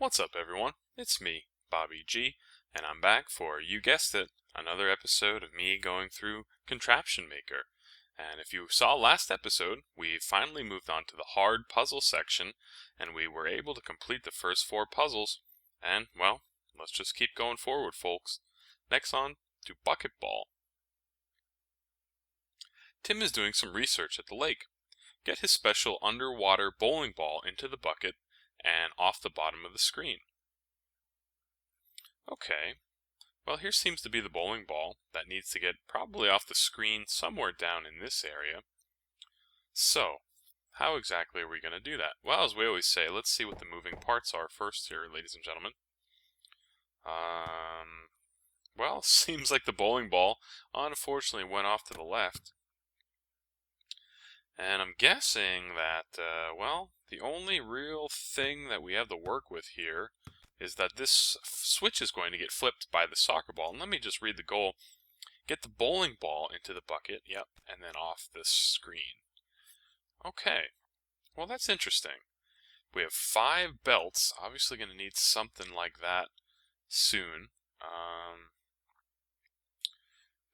What's up, everyone? It's me, Bobby G, and I'm back for, you guessed it, another episode of me going through Contraption Maker. And if you saw last episode, we finally moved on to the hard puzzle section, and we were able to complete the first 4 puzzles. And, well, let's just keep going forward, folks. Next on to Bucket Ball. Tim is doing some research at the lake. Get his special underwater bowling ball into the bucket and off the bottom of the screen. Okay, well, here seems to be the bowling ball that needs to get probably off the screen somewhere down in this area. So, how exactly are we going to do that? Well, as we always say, let's see what the moving parts are first here, ladies and gentlemen. Well, seems like the bowling ball unfortunately went off to the left. And I'm guessing that, well, the only real thing that we have to work with here is that this switch is going to get flipped by the soccer ball. And let me just read the goal. Get the bowling ball into the bucket, yep, and then off the screen. Okay, well, that's interesting. We have 5 belts. Obviously going to need something like that soon.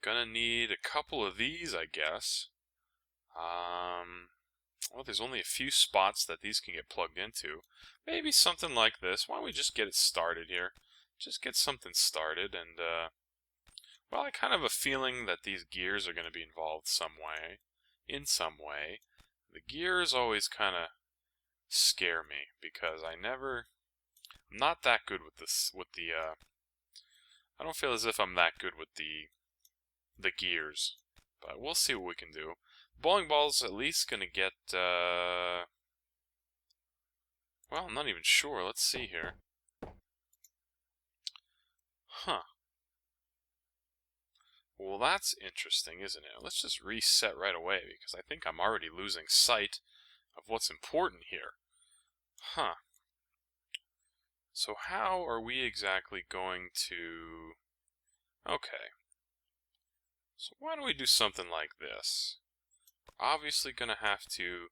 Gonna need a couple of these, I guess. Well, there's only a few spots that these can get plugged into. Maybe something like this. Why don't we just get it started here? Just get something started, and, well, I kind of have a feeling that these gears are going to be involved in some way. The gears always kind of scare me, because I'm not that good with this, I don't feel as if I'm that good with the gears, but we'll see what we can do. Bowling ball's at least going to get, well, I'm not even sure. Let's see here. Huh. Well, that's interesting, isn't it? Let's just reset right away, because I think I'm already losing sight of what's important here. Huh. So how are we exactly going to... Okay. So why don't we do something like this? Obviously going to have to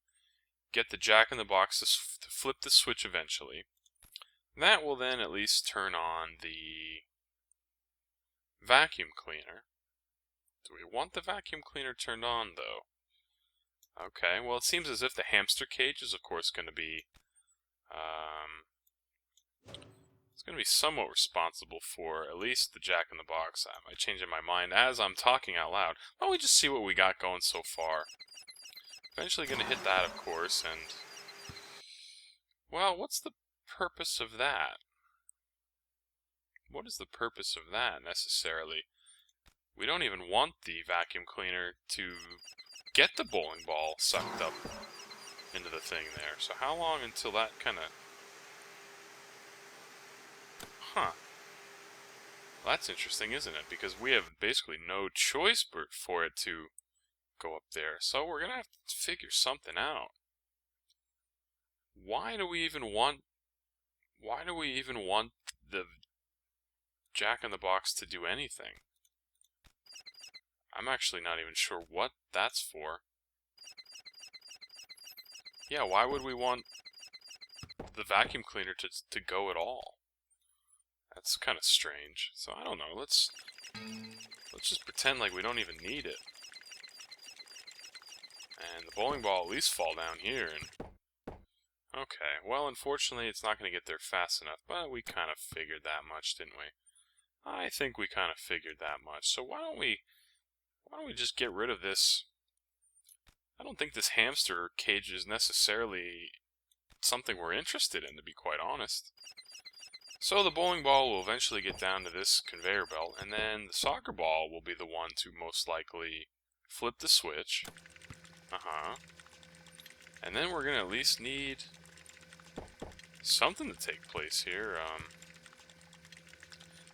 get the jack-in-the-box to flip the switch eventually. That will then at least turn on the vacuum cleaner. Do we want the vacuum cleaner turned on, though? Okay, well, it seems as if the hamster cage is, of course, going to be it's going to be somewhat responsible for at least the jack-in-the-box. Am I changing my mind as I'm talking out loud? Why don't we just see what we got going so far? Eventually going to hit that, of course, and... Well, what's the purpose of that? What is the purpose of that, necessarily? We don't even want the vacuum cleaner to get the bowling ball sucked up into the thing there. So how long until that kind of... Huh. Well, that's interesting, isn't it? Because we have basically no choice for it to go up there. So we're going to have to figure something out. Why do we even want the jack-in-the-box to do anything? I'm actually not even sure what that's for. Yeah, why would we want the vacuum cleaner to go at all? That's kind of strange. So I don't know. Let's just pretend like we don't even need it. And the bowling ball at least fall down here. And okay, well, unfortunately, it's not going to get there fast enough. But we kind of figured that much, didn't we? I think we kind of figured that much. So why don't we just get rid of this? I don't think this hamster cage is necessarily something we're interested in, to be quite honest. So the bowling ball will eventually get down to this conveyor belt, and then the soccer ball will be the one to most likely flip the switch. And then we're going to at least need something to take place here.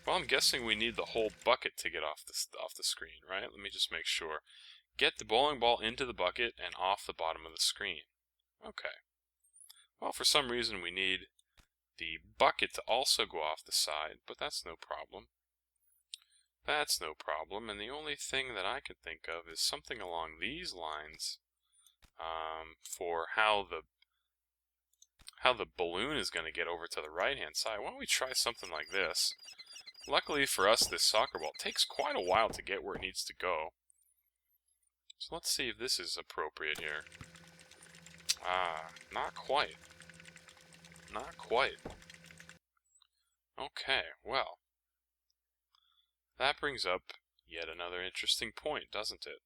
Well, I'm guessing we need the whole bucket to get off the screen, right? Let me just make sure. Get the bowling ball into the bucket and off the bottom of the screen. Okay. Well, for some reason we need the bucket to also go off the side, but that's no problem. That's no problem, and the only thing that I can think of is something along these lines for how how the balloon is going to get over to the right-hand side. Why don't we try something like this? Luckily for us, this soccer ball takes quite a while to get where it needs to go. So let's see if this is appropriate here. Ah, not quite. Not quite. Okay, well. That brings up yet another interesting point, doesn't it?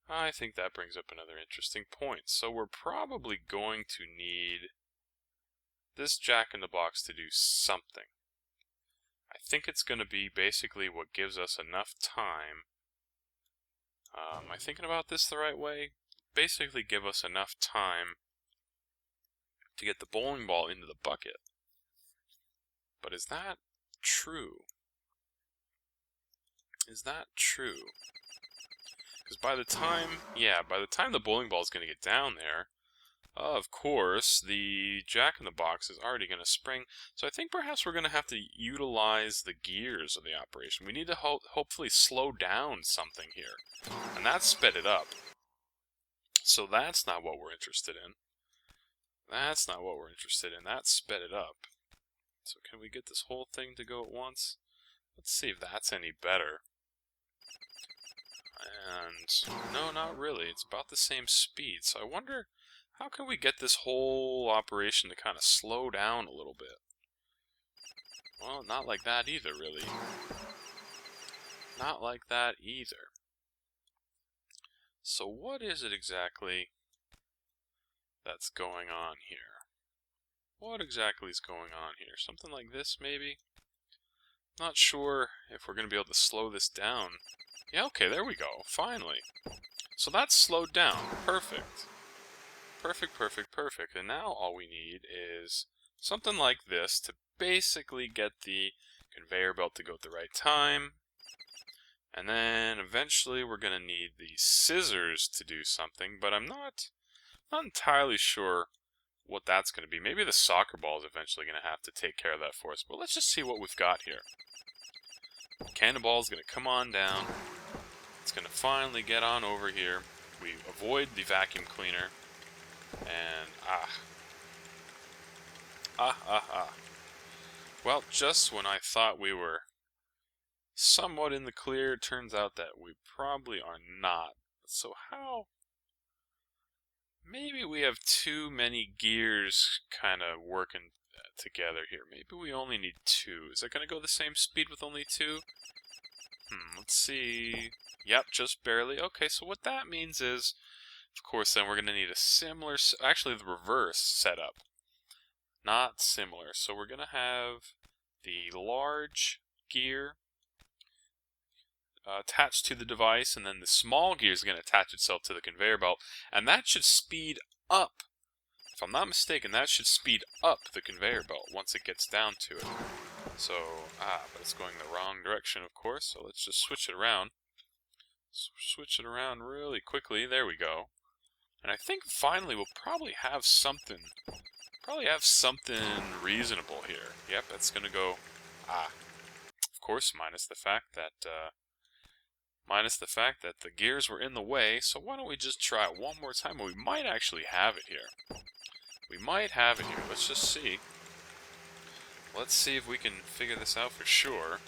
I think that brings up another interesting point. So we're probably going to need this jack-in-the-box to do something. I think it's going to be basically what gives us enough time. Am I thinking about this the right way? Basically give us enough time to get the bowling ball into the bucket. But is that true? Is that true? Because by the time the bowling ball is going to get down there, of course, the jack-in-the-box is already going to spring. So I think perhaps we're going to have to utilize the gears of the operation. We need to hopefully slow down something here. And that sped it up. So that's not what we're interested in. That's not what we're interested in. That sped it up. So can we get this whole thing to go at once? Let's see if that's any better. And no, not really. It's about the same speed. So I wonder, how can we get this whole operation to kind of slow down a little bit? Well, not like that either, really. Not like that either. So what is it exactly that's going on here? What exactly is going on here? Something like this, maybe? Not sure if we're going to be able to slow this down. Yeah, okay, there we go. Finally. So that's slowed down. Perfect. Perfect, perfect, perfect. And now all we need is something like this to basically get the conveyor belt to go at the right time. And then eventually we're going to need the scissors to do something, but I'm not entirely sure what that's going to be. Maybe the soccer ball is eventually going to have to take care of that for us, but let's just see what we've got here. The cannonball is going to come on down. It's going to finally get on over here. We avoid the vacuum cleaner, and well, just when I thought we were somewhat in the clear, it turns out that we probably are not. So how? Maybe we have too many gears kind of working together here. Maybe we only need 2. Is that going to go the same speed with only 2? Let's see. Yep, just barely. Okay, so what that means is, of course, then we're going to need a similar, actually the reverse setup. Not similar. So we're going to have the large gear attached to the device, and then the small gear is going to attach itself to the conveyor belt, and that should speed up. If I'm not mistaken, that should speed up the conveyor belt once it gets down to it. So, but it's going the wrong direction, of course, so let's just switch it around. Switch it around really quickly. There we go. And I think finally we'll probably have something reasonable here. Yep, it's going to go, of course, minus the fact that the gears were in the way. So why don't we just try it one more time? We might actually have it here. We might have it here. Let's just see. Let's see if we can figure this out for sure.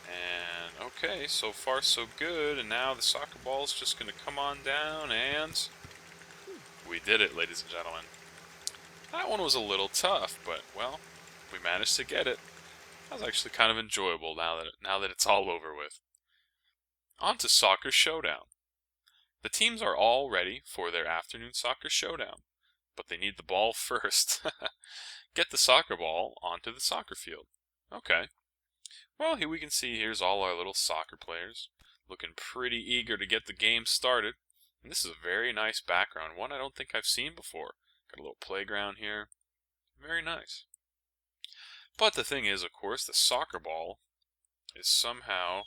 And, okay, so far so good. And now the soccer ball is just going to come on down, and we did it, ladies and gentlemen. That one was a little tough, but, well, we managed to get it. That was actually kind of enjoyable now that it's all over with. On to Soccer Showdown. The teams are all ready for their afternoon soccer showdown, but they need the ball first. Get the soccer ball onto the soccer field. Okay. Well, here we can see here's all our little soccer players, looking pretty eager to get the game started. And this is a very nice background, one I don't think I've seen before. Got a little playground here. Very nice. But the thing is, of course, the soccer ball is somehow...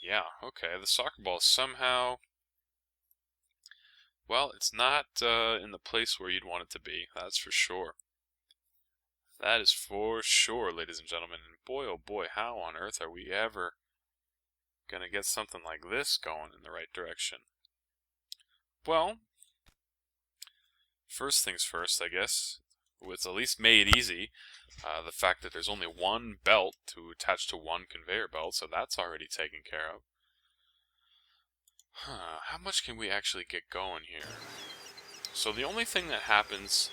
Yeah, okay, the soccer ball is somehow... Well, it's not in the place where you'd want it to be, that's for sure. That is for sure, ladies and gentlemen. And boy, oh boy, how on earth are we ever going to get something like this going in the right direction? Well, First things first, I guess. It's at least made easy. The fact that there's only one belt to attach to one conveyor belt, so that's already taken care of. How much can we actually get going here? So the only thing that happens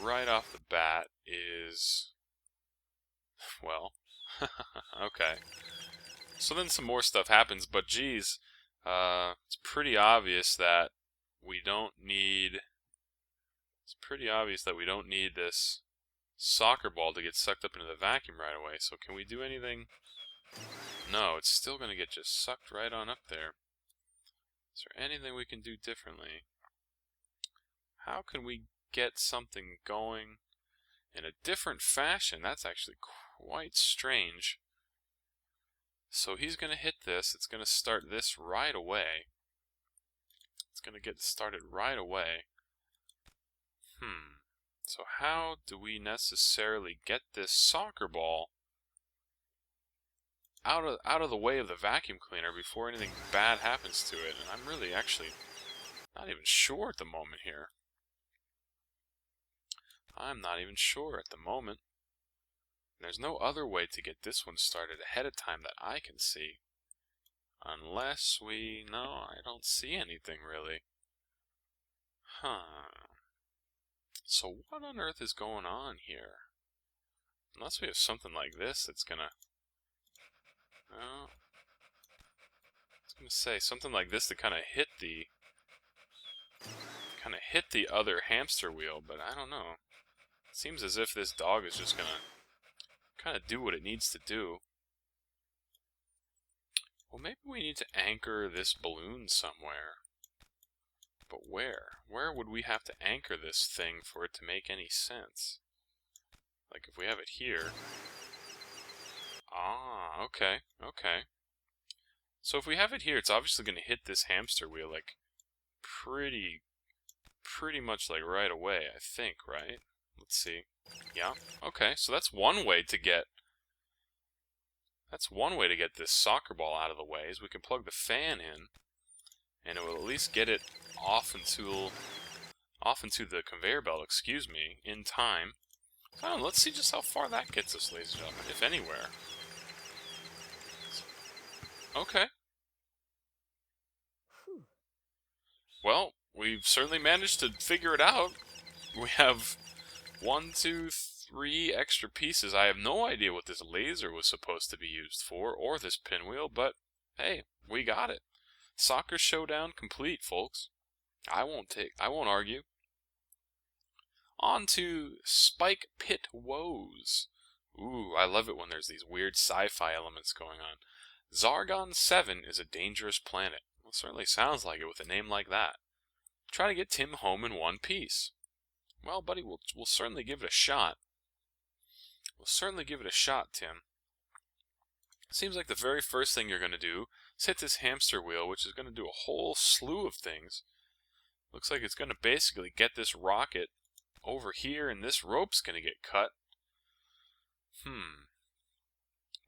right off the bat is... well, okay. So then some more stuff happens, but geez, it's pretty obvious that we don't need... It's pretty obvious that we don't need this soccer ball to get sucked up into the vacuum right away. So can we do anything? No, it's still going to get just sucked right on up there. Is there anything we can do differently? How can we get something going in a different fashion? That's actually quite strange. So he's going to hit this. It's going to start this right away. It's going to get started right away. So how do we necessarily get this soccer ball out of the way of the vacuum cleaner before anything bad happens to it? And I'm really actually not even sure at the moment here. I'm not even sure at the moment. There's no other way to get this one started ahead of time that I can see. Unless we... no, I don't see anything really. So what on earth is going on here? Unless we have something like this that's gonna... well, I was gonna say something like this to kind of hit the other hamster wheel, but I don't know. It seems as if this dog is just gonna kind of do what it needs to do. Well, maybe we need to anchor this balloon somewhere. But where? Where would we have to anchor this thing for it to make any sense? Like if we have it here. Ah, okay, okay. So if we have it here, it's obviously going to hit this hamster wheel like pretty much like right away, I think, right? Let's see. Yeah, okay, so that's one way to get this soccer ball out of the way, is we can plug the fan in, and it will at least get it off into the conveyor belt, excuse me, in time. So I don't know, let's see just how far that gets us, ladies and gentlemen, if anywhere. Okay. Well, we've certainly managed to figure it out. We have 1, 2, 3 extra pieces. I have no idea what this laser was supposed to be used for, or this pinwheel, but hey, we got it. Soccer Showdown complete, folks. I won't argue. On to Spike Pit Woes. Ooh, I love it when there's these weird sci-fi elements going on. Zargon 7 is a dangerous planet. Well, it certainly sounds like it with a name like that. Try to get Tim home in one piece. Well, buddy, we'll certainly give it a shot. We'll certainly give it a shot, Tim. Seems like the very first thing you're going to do is hit this hamster wheel, which is going to do a whole slew of things. Looks like it's going to basically get this rocket over here, and this rope's going to get cut.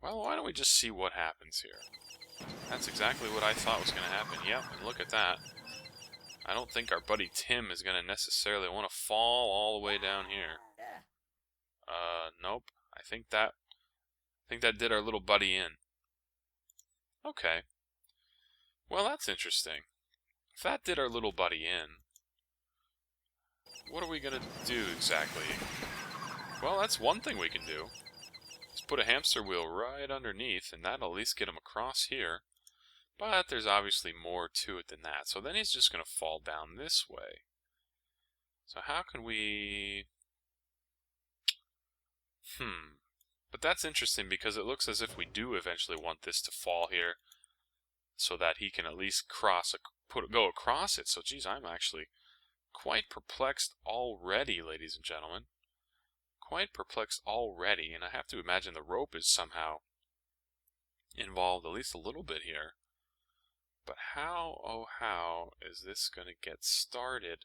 Well, why don't we just see what happens here? That's exactly what I thought was going to happen. Yep, and look at that. I don't think our buddy Tim is going to necessarily want to fall all the way down here. Nope. I think that did our little buddy in. Okay. Well, that's interesting. If that did our little buddy in, what are we going to do exactly? Well, that's one thing we can do. Just put a hamster wheel right underneath, and that'll at least get him across here. But there's obviously more to it than that. So then he's just going to fall down this way. So how can we... But that's interesting because it looks as if we do eventually want this to fall here so that he can at least go across it. So geez, I'm actually quite perplexed already, ladies and gentlemen. Quite perplexed already, and I have to imagine the rope is somehow involved at least a little bit here. But how, oh how, is this going to get started?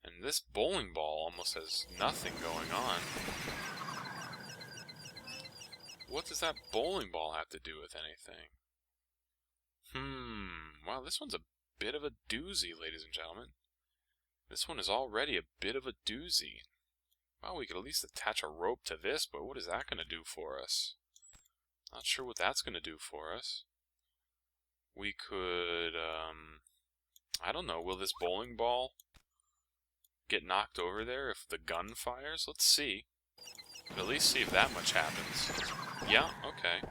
And this bowling ball almost has nothing going on. What does that bowling ball have to do with anything? Well, this one's a bit of a doozy, ladies and gentlemen. This one is already a bit of a doozy. Well, we could at least attach a rope to this, but what is that going to do for us? Not sure what that's going to do for us. We could, I don't know, will this bowling ball get knocked over there if the gun fires? Let's see. At least see if that much happens. Yeah, okay.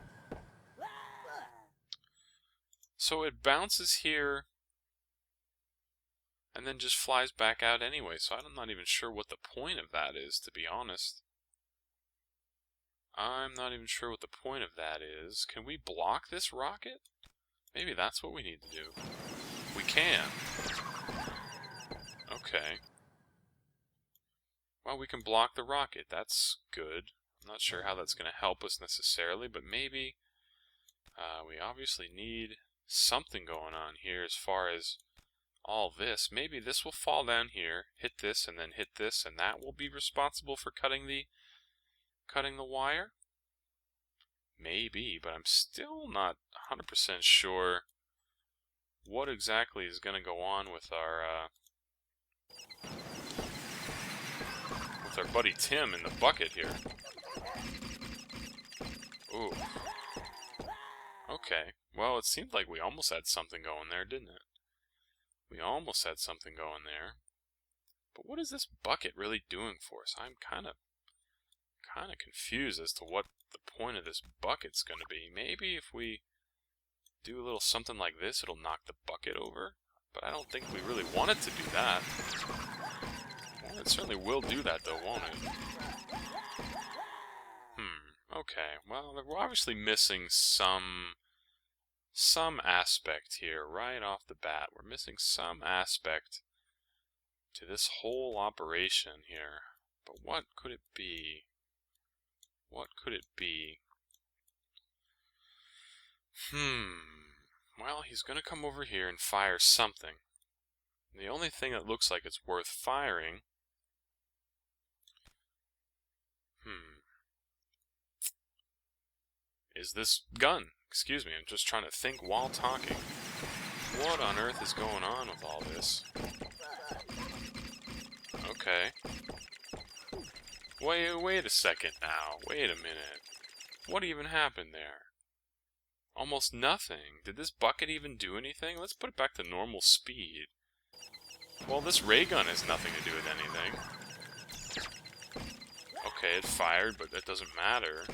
So it bounces here and then just flies back out anyway, so I'm not even sure what the point of that is, to be honest. I'm not even sure what the point of that is. Can we block this rocket? Maybe that's what we need to do. We can. Okay. Well, we can block the rocket. That's good. I'm not sure how that's going to help us necessarily, but maybe we obviously need something going on here as far as all this. Maybe this will fall down here, hit this, and then hit this, and that will be responsible for cutting the wire? Maybe, but I'm still not 100% sure what exactly is going to go on with our buddy Tim in the bucket here. Ooh. Okay. Well, it seemed like we almost had something going there, didn't it? We almost had something going there. But what is this bucket really doing for us? I'm kind of confused as to what the point of this bucket's going to be. Maybe if we do a little something like this, it'll knock the bucket over. But I don't think we really want it to do that. Well, it certainly will do that, though, won't it? Okay. Well, we're obviously missing some aspect here right off the bat. We're missing some aspect to this whole operation here. But what could it be? What could it be? Well, he's going to come over here and fire something. The only thing that looks like it's worth firing... is this gun. Excuse me, I'm just trying to think while talking. What on earth is going on with all this? Okay. Wait a second now. Wait a minute. What even happened there? Almost nothing. Did this bucket even do anything? Let's put it back to normal speed. Well, this ray gun has nothing to do with anything. Okay, it fired, but that doesn't matter.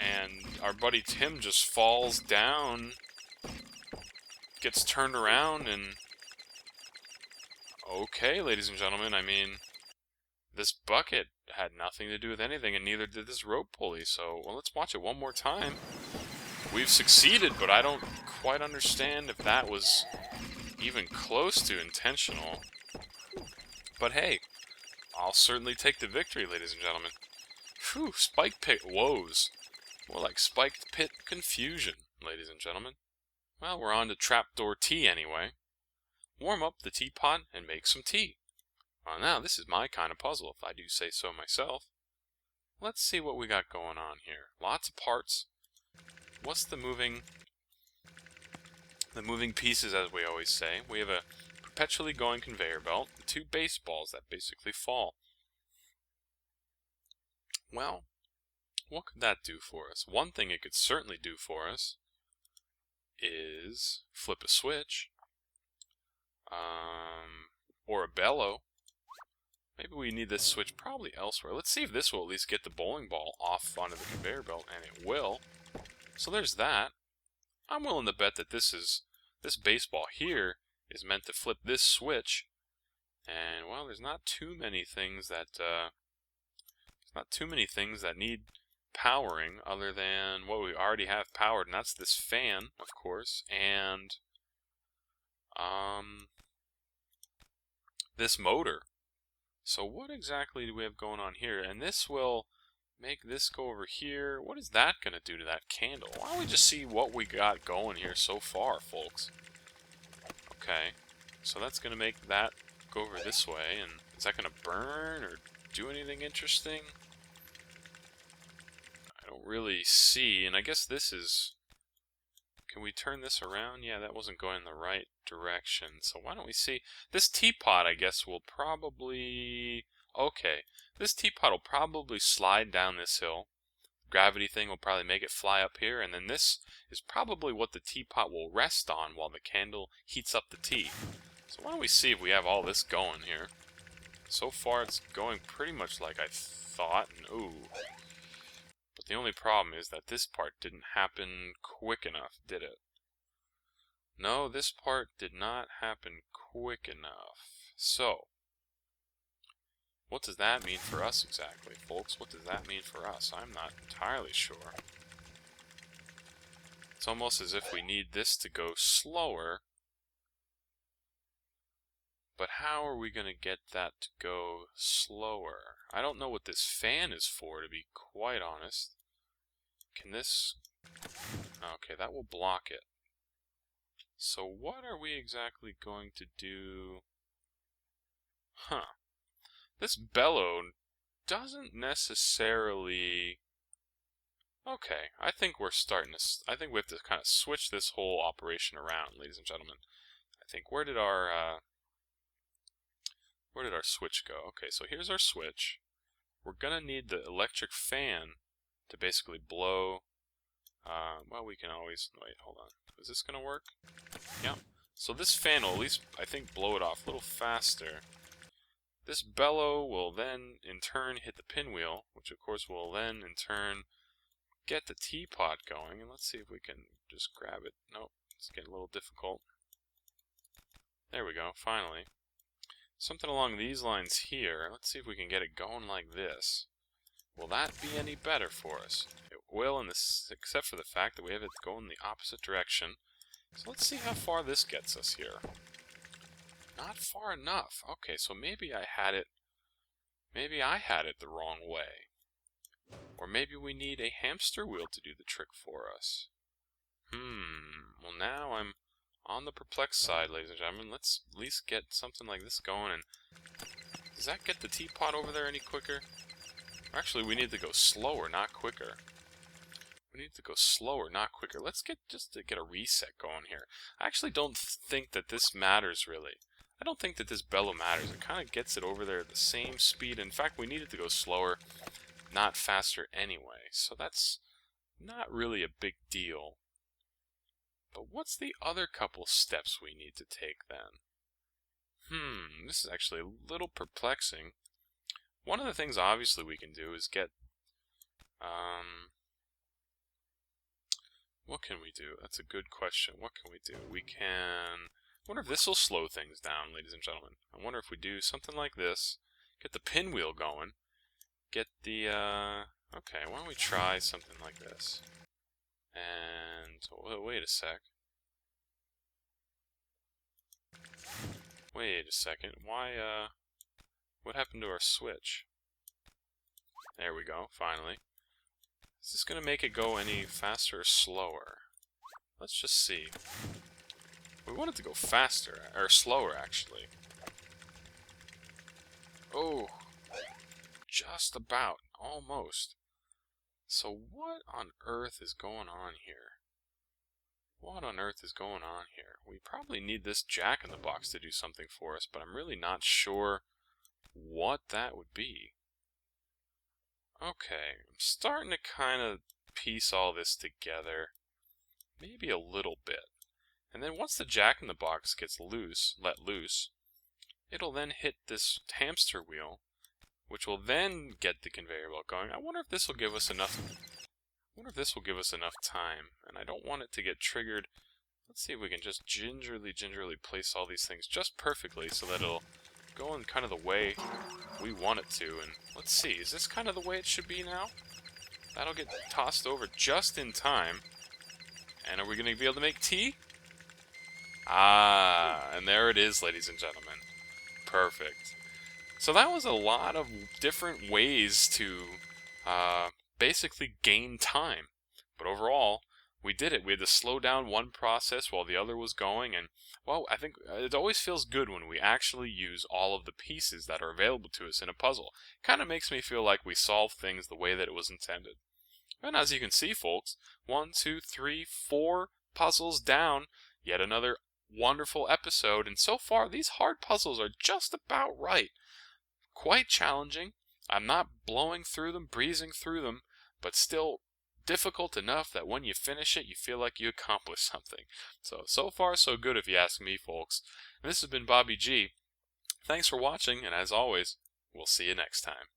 And our buddy Tim just falls down, gets turned around, and... Okay, ladies and gentlemen, I mean, this bucket had nothing to do with anything, and neither did this rope pulley, so, well, let's watch it one more time. We've succeeded, but I don't quite understand if that was even close to intentional. But hey, I'll certainly take the victory, ladies and gentlemen. Whew, spiked Pit Woes. More like spiked pit confusion, ladies and gentlemen. Well, we're on to Trapdoor Tea anyway. Warm up the teapot and make some tea. Well, now, this is my kind of puzzle, if I do say so myself. Let's see what we got going on here. Lots of parts. What's the moving pieces, as we always say? We have a perpetually going conveyor belt and two baseballs that basically fall. Well, what could that do for us? One thing it could certainly do for us is flip a switch. Or a bellow. Maybe we need this switch probably elsewhere. Let's see if this will at least get the bowling ball off onto the conveyor belt, and it will. So there's that. I'm willing to bet that this baseball here is meant to flip this switch. And well, there's not too many things that need powering other than what we already have powered, and that's this fan, of course, and this motor. So what exactly do we have going on here? And this will make this go over here. What is that going to do to that candle? Why don't we just see what we got going here so far, folks? Okay, so that's going to make that go over this way, and is that going to burn or do anything interesting? I don't really see, and I guess this is Can we turn this around? Yeah, that wasn't going in the right direction. So why don't we see... This teapot, I guess, will probably... Okay, this teapot will probably slide down this hill. Gravity thing will probably make it fly up here, and then this is probably what the teapot will rest on while the candle heats up the tea. So why don't we see if we have all this going here. So far it's going pretty much like I thought, and ooh. But the only problem is that this part didn't happen quick enough, did it? No, this part did not happen quick enough. So, what does that mean for us exactly, folks? What does that mean for us? I'm not entirely sure. It's almost as if we need this to go slower. But how are we going to get that to go slower? I don't know what this fan is for, to be quite honest. Can this... Okay, that will block it. So what are we exactly going to do? Huh. This bellow doesn't necessarily... Okay, I think we're starting to... I think we have to kind of switch this whole operation around, ladies and gentlemen. I think, where did our switch go? Okay, so here's our switch. We're gonna need the electric fan to basically blow... well, we can always... Wait, hold on. Is this gonna work? Yeah. So this fan will at least, I think, blow it off a little faster. This bellow will then, in turn, hit the pinwheel, which, of course, will then, in turn, get the teapot going. And let's see if we can just grab it. Nope, it's getting a little difficult. There we go, finally. Something along these lines here. Let's see if we can get it going like this. Will that be any better for us? It will, except for the fact that we have it going the opposite direction. So let's see how far this gets us here. Not far enough. Okay, so maybe I had it the wrong way. Or maybe we need a hamster wheel to do the trick for us. Well, now I'm on the perplexed side, ladies and gentlemen. Let's at least get something like this going. And does that get the teapot over there any quicker? Actually, we need to go slower, not quicker. We need to go slower, not quicker. Let's get a reset going here. I actually don't think that this matters, really. I don't think that this bellow matters. It kind of gets it over there at the same speed. In fact, we need it to go slower, not faster anyway. So that's not really a big deal. But what's the other couple steps we need to take then? This is actually a little perplexing. One of the things obviously we can do is get... what can we do? That's a good question. What can we do? We can... I wonder if this will slow things down, ladies and gentlemen. I wonder if we do something like this. Get the pinwheel going. Get the... Okay, why don't we try something like this? And... Oh, wait a sec. Wait a second. Why, what happened to our switch? There we go, finally. Is this going to make it go any faster or slower? Let's just see. We want it to go faster, or slower, actually. Oh, just about, almost. So what on earth is going on here? What on earth is going on here? We probably need this jack-in-the-box to do something for us, but I'm really not sure what that would be. Okay, I'm starting to kind of piece all this together. Maybe a little bit. And then once the jack-in-the-box gets let loose, it'll then hit this hamster wheel, which will then get the conveyor belt going. I wonder if this will give us enough... time, and I don't want it to get triggered. Let's see if we can just gingerly place all these things just perfectly so that it'll go in kind of the way we want it to. And let's see, is this kind of the way it should be now? That'll get tossed over just in time. And are we going to be able to make tea? Ah, and there it is, ladies and gentlemen. Perfect. So that was a lot of different ways to basically gain time. But overall, we did it. We had to slow down one process while the other was going, and, well, I think it always feels good when we actually use all of the pieces that are available to us in a puzzle. Kind of makes me feel like we solved things the way that it was intended. And as you can see, folks, 1, 2, 3, 4 puzzles down. Yet another wonderful episode, and so far these hard puzzles are just about right. Quite challenging. I'm not blowing through them, breezing through them, but still difficult enough that when you finish it, you feel like you accomplished something. So far, so good if you ask me, folks. And this has been Bobby G. Thanks for watching, and as always, we'll see you next time.